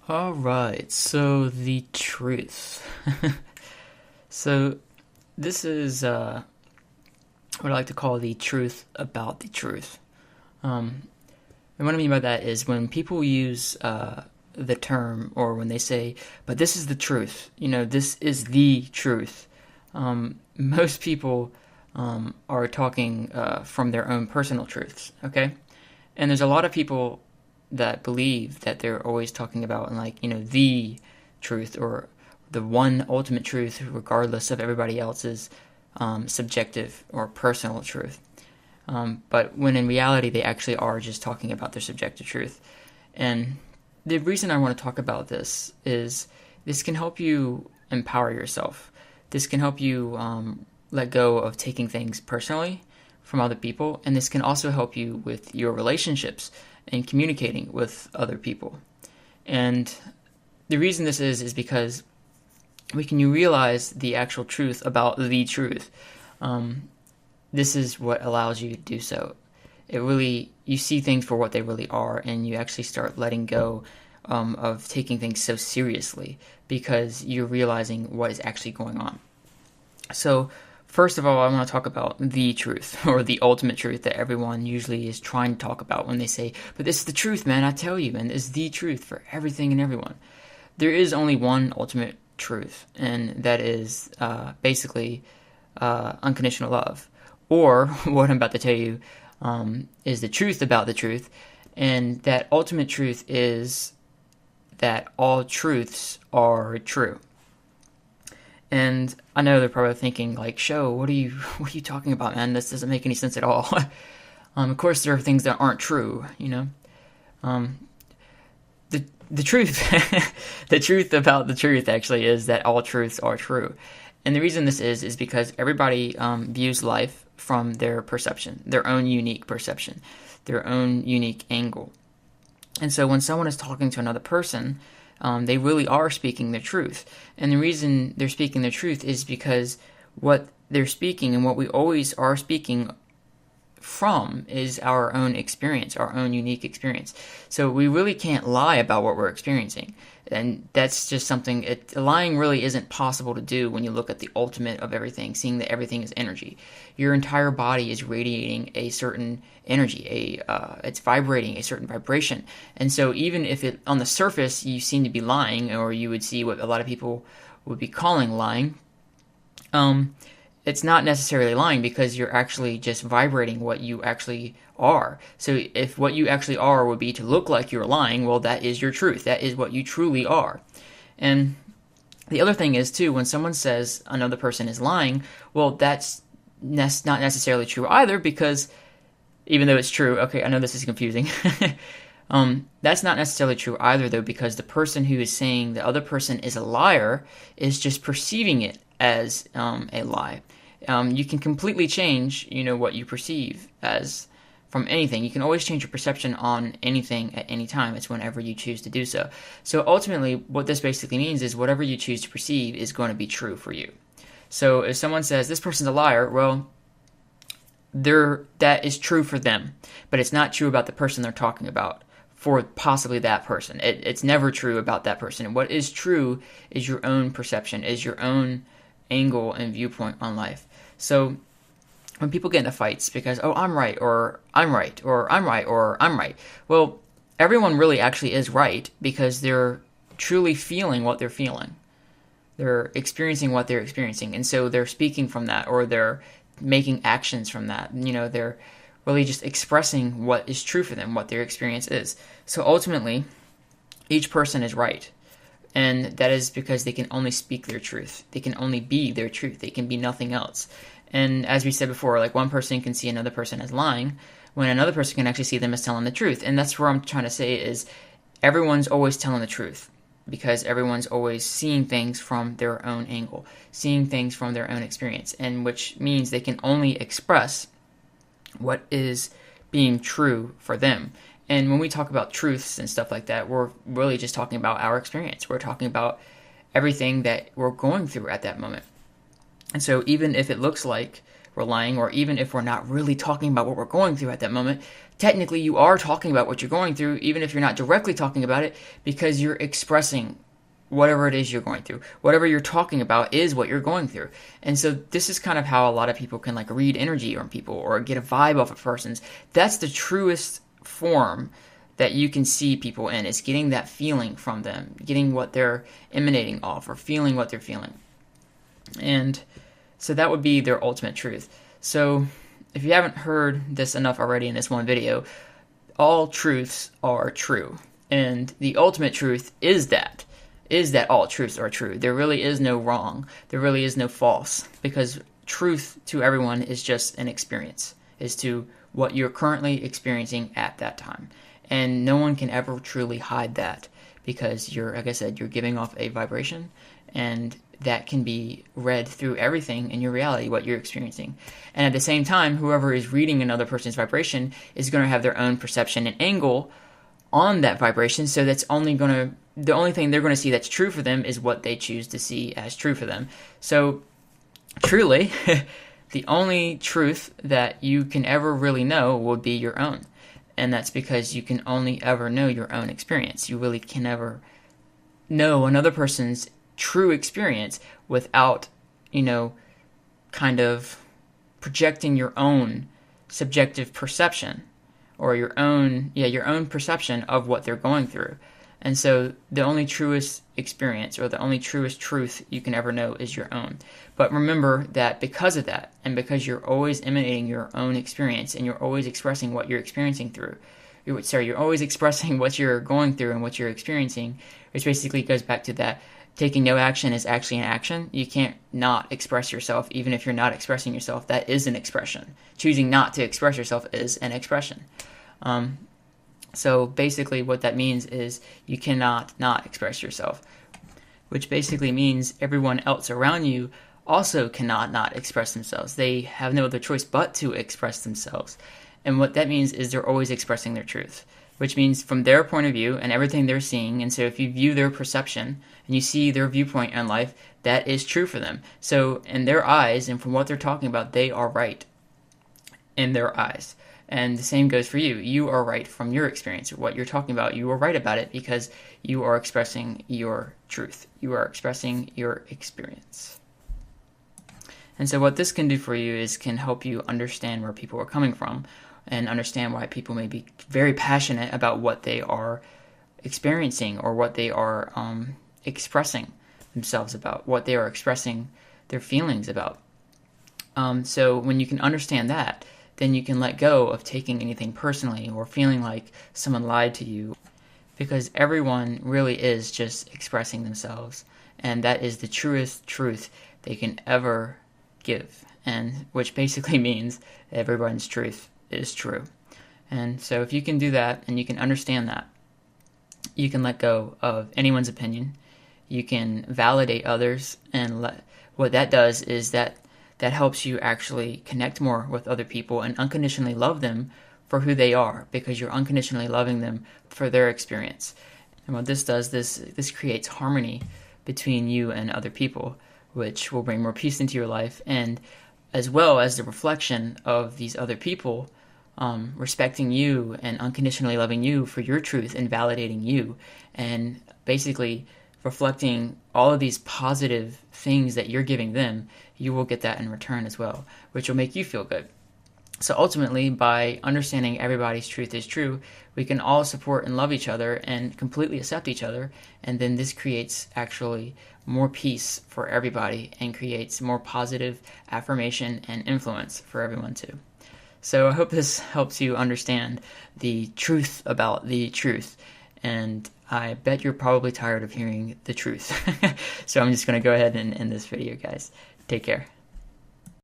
All right, so the truth. So this is what I like to call the truth about the truth. And what I mean by that is when people use the term, or when they say, but this is the truth, this is the truth. Most people are talking from their own personal truths, okay? And there's a lot of people that believe that they're always talking about, like, the truth, or the one ultimate truth, regardless of everybody else's subjective or personal truth. But when in reality, they actually are just talking about their subjective truth. And the reason I want to talk about this is this can help you empower yourself. This can help you let go of taking things personally from other people. And this can also help you with your relationships and communicating with other people. And the reason this is because when you realize the actual truth about the truth, this is what allows you to do so. You see things for what they really are, and you actually start letting go of taking things so seriously because you're realizing what is actually going on. So, first of all, I want to talk about the truth, or the ultimate truth that everyone usually is trying to talk about when they say, but this is the truth, man, I tell you, man, it's the truth for everything and everyone. There is only one ultimate truth, and that is basically unconditional love. Or what I'm about to tell you is the truth about the truth, and that ultimate truth is that all truths are true. And I know they're probably thinking, like, "Show, what are you talking about, man? This doesn't make any sense at all." Of course, there are things that aren't true, the truth, the truth about the truth actually is that all truths are true. And the reason this is because everybody views life from their perception, their own unique perception, their own unique angle. And so when someone is talking to another person, they really are speaking their truth. And the reason they're speaking their truth is because what they're speaking and what we always are speaking from is our own experience, our own unique experience. So we really can't lie about what we're experiencing. And that's just something, lying really isn't possible to do when you look at the ultimate of everything, seeing that everything is energy. Your entire body is radiating a certain energy, it's vibrating a certain vibration. And so even if on the surface you seem to be lying, or you would see what a lot of people would be calling lying, it's not necessarily lying, because you're actually just vibrating what you actually are. So if what you actually are would be to look like you're lying, well, that is your truth. That is what you truly are. And the other thing is, too, when someone says another person is lying, well, that's not necessarily true either, because even though it's true, okay, I know this is confusing. That's not necessarily true either, though, because the person who is saying the other person is a liar is just perceiving it as a lie. You can completely change, what you perceive as from anything. You can always change your perception on anything at any time. It's whenever you choose to do so. So ultimately, what this basically means is whatever you choose to perceive is going to be true for you. So if someone says this person's a liar, well, that is true for them, but it's not true about the person they're talking about. For possibly that person, it's never true about that person. And what is true is your own perception, is your own angle and viewpoint on life. So when people get into fights because, oh, I'm right, or I'm right, or I'm right, or I'm right, well, everyone really actually is right, because they're truly feeling what they're feeling. They're experiencing what they're experiencing, and so they're speaking from that, or they're making actions from that. They're really just expressing what is true for them, what their experience is. So ultimately, each person is right. And that is because they can only speak their truth. They can only be their truth. They can be nothing else. And as we said before, like, one person can see another person as lying, when another person can actually see them as telling the truth. And that's where I'm trying to say is everyone's always telling the truth, because everyone's always seeing things from their own angle, seeing things from their own experience, and which means they can only express what is being true for them. And when we talk about truths and stuff like that, we're really just talking about our experience. We're talking about everything that we're going through at that moment. And so even if it looks like we're lying, or even if we're not really talking about what we're going through at that moment, technically you are talking about what you're going through, even if you're not directly talking about it, because you're expressing whatever it is you're going through. Whatever you're talking about is what you're going through. And so this is kind of how a lot of people can like read energy on people or get a vibe off a person's. That's the truest form that you can see people in, is getting that feeling from them, getting what they're emanating off or feeling what they're feeling. And so that would be their ultimate truth. So if you haven't heard this enough already in this one video, all truths are true. And the ultimate truth is that all truths are true. There really is no wrong. There really is no false, because truth to everyone is just an experience, is to what you're currently experiencing at that time. And no one can ever truly hide that, because you're, like I said, you're giving off a vibration, and that can be read through everything in your reality, what you're experiencing. And at the same time, whoever is reading another person's vibration is going to have their own perception and angle on that vibration. So the only thing they're going to see that's true for them is what they choose to see as true for them. So truly, the only truth that you can ever really know will be your own. And that's because you can only ever know your own experience. You really can never know another person's true experience without, kind of projecting your own subjective perception, or your own perception of what they're going through. And so the only truest experience, or the only truest truth you can ever know, is your own. But remember that because of that, and because you're always emanating your own experience, and you're always expressing what you're experiencing you're always expressing what you're going through and what you're experiencing, which basically goes back to that taking no action is actually an action. You can't not express yourself, even if you're not expressing yourself. That is an expression. Choosing not to express yourself is an expression. So basically what that means is you cannot not express yourself, which basically means everyone else around you also cannot not express themselves. They have no other choice but to express themselves. And what that means is they're always expressing their truth, which means from their point of view and everything they're seeing. And so if you view their perception and you see their viewpoint on life, that is true for them. So in their eyes, and from what they're talking about, they are right in their eyes. And the same goes for you. You are right from your experience. What you're talking about, you are right about it because you are expressing your truth. You are expressing your experience. And so what this can do for you is can help you understand where people are coming from, and understand why people may be very passionate about what they are experiencing, or what they are expressing themselves about, what they are expressing their feelings about. So when you can understand that, then you can let go of taking anything personally or feeling like someone lied to you, because everyone really is just expressing themselves, and that is the truest truth they can ever give, and which basically means everyone's truth is true. And so if you can do that, and you can understand that, you can let go of anyone's opinion. You can validate others, and what that does is that helps you actually connect more with other people and unconditionally love them for who they are, because you're unconditionally loving them for their experience. And what this does, this creates harmony between you and other people, which will bring more peace into your life, and as well as the reflection of these other people respecting you and unconditionally loving you for your truth and validating you, and basically reflecting all of these positive things that you're giving them. You will get that in return as well, which will make you feel good. So ultimately, by understanding everybody's truth is true, we can all support and love each other and completely accept each other, and then this creates actually more peace for everybody and creates more positive affirmation and influence for everyone too. So I hope this helps you understand the truth about the truth, and I bet you're probably tired of hearing the truth. So I'm just going to go ahead and end this video, guys. Take care.